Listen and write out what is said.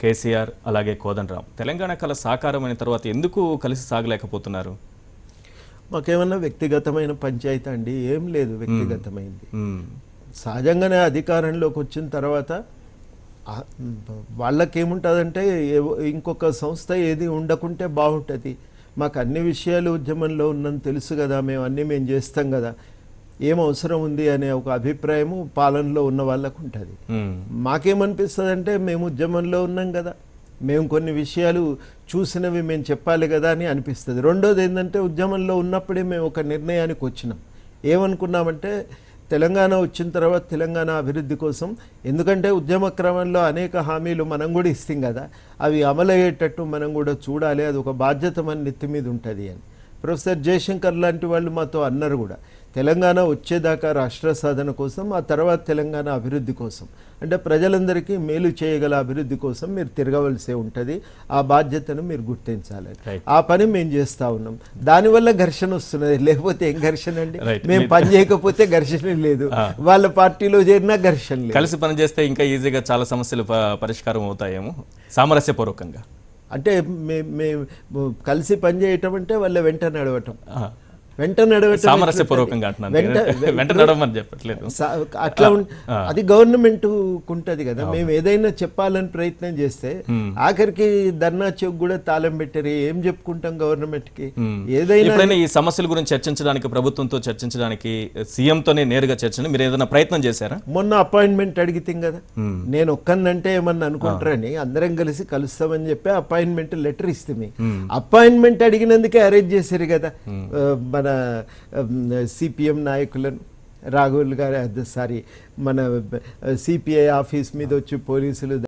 కేసీఆర్ అలాగే కోదండరాం తెలంగాణ కళ సాకారమైన తర్వాత ఎందుకు కలిసి సాగలేకపోతున్నారు? మాకేమన్నా వ్యక్తిగతమైన పంచాయతీ అండి? ఏం లేదు వ్యక్తిగతమైంది. సహజంగానే అధికారంలోకి వచ్చిన తర్వాత వాళ్ళకేముంటుందంటే ఇంకొక సంస్థ ఏది ఉండకుంటే బాగుంటుంది, మాకు అన్ని విషయాలు ఉద్యమంలో ఉన్నని తెలుసు కదా, మేము చేస్తాం కదా, ఏం అవసరం ఉంది అనే ఒక అభిప్రాయము పాలనలో ఉన్న వాళ్ళకు ఉంటుంది. మాకేమనిపిస్తుంది అంటే మేము ఉద్యమంలో ఉన్నాం కదా, మేము కొన్ని విషయాలు చూసినవి మేము చెప్పాలి కదా అని అనిపిస్తుంది. రెండోది ఏంటంటే ఉద్యమంలో ఉన్నప్పుడే మేము ఒక నిర్ణయానికి వచ్చినాం. ఏమనుకున్నామంటే తెలంగాణ వచ్చిన తర్వాత తెలంగాణ అభివృద్ధి కోసం, ఎందుకంటే ఉద్యమ క్రమంలో అనేక హామీలు మనం కూడా ఇస్తాం కదా, అవి అమలయ్యేటట్టు మనం కూడా చూడాలి, అది ఒక బాధ్యత మన నెత్తి మీద ఉంటుంది అని ప్రొఫెసర్ జయశంకర్ లాంటి వాళ్ళు మాతో అన్నారు కూడా. తెలంగాణ వచ్చేదాకా రాష్ట్ర సాధన కోసం, ఆ తర్వాత తెలంగాణ అభివృద్ధి కోసం, అంటే ప్రజలందరికీ మేలు చేయగల అభివృద్ధి కోసం మీరు తిరగవలసే ఉంటుంది, ఆ బాధ్యతను మీరు గుర్తించాలి. ఆ పని మేము చేస్తూ ఉన్నాం. దానివల్ల ఘర్షణ వస్తున్నది, లేకపోతే ఏం ఘర్షణ అండి? మేము పని చేయకపోతే ఘర్షణ లేదు, వాళ్ళ పార్టీలో చేరినా ఘర్షణ లేదు. కలిసి పనిచేస్తే ఇంకా ఈజీగా చాలా సమస్యలు పరిష్కారం అవుతాయేమో సామరస్యపూర్వకంగా. అంటే మేము కలిసి పనిచేయటం అంటే వాళ్ళ వెంట నడవటం, సామరస్యపూర్వకంగా అట్లా అది గవర్నమెంట్ ఉంటది కదా. మేము ఏదైనా చెప్పాలని ప్రయత్నం చేస్తే ఆఖరికి ధర్నా చౌక్ కూడా తాళం పెట్టారు, ఏం చెప్పుకుంటాం గవర్నమెంట్ కి? ఏదైనా ఈ సమస్యల గురించి చర్చించడానికి, ప్రభుత్వంతో చర్చించడానికి సీఎంతోనే నేరుగా చర్చని మీరు ఏదైనా ప్రయత్నం చేశారా? మొన్న అపాయింట్మెంట్ అడిగితే కదా, నేను ఒక్కనంటే ఏమన్నా అనుకుంటారని అందరం కలిసి కలుస్తామని చెప్పి అపాయింట్మెంట్ లెటర్ ఇస్తే అపాయింట్మెంట్ అడిగినందుకే అరేంజ్ చేశారు కదా మన సిపిఎం నాయకులను. రాఘుల్ గారు మన సిపిఐ ఆఫీస్ మీద వచ్చి పోలీసులు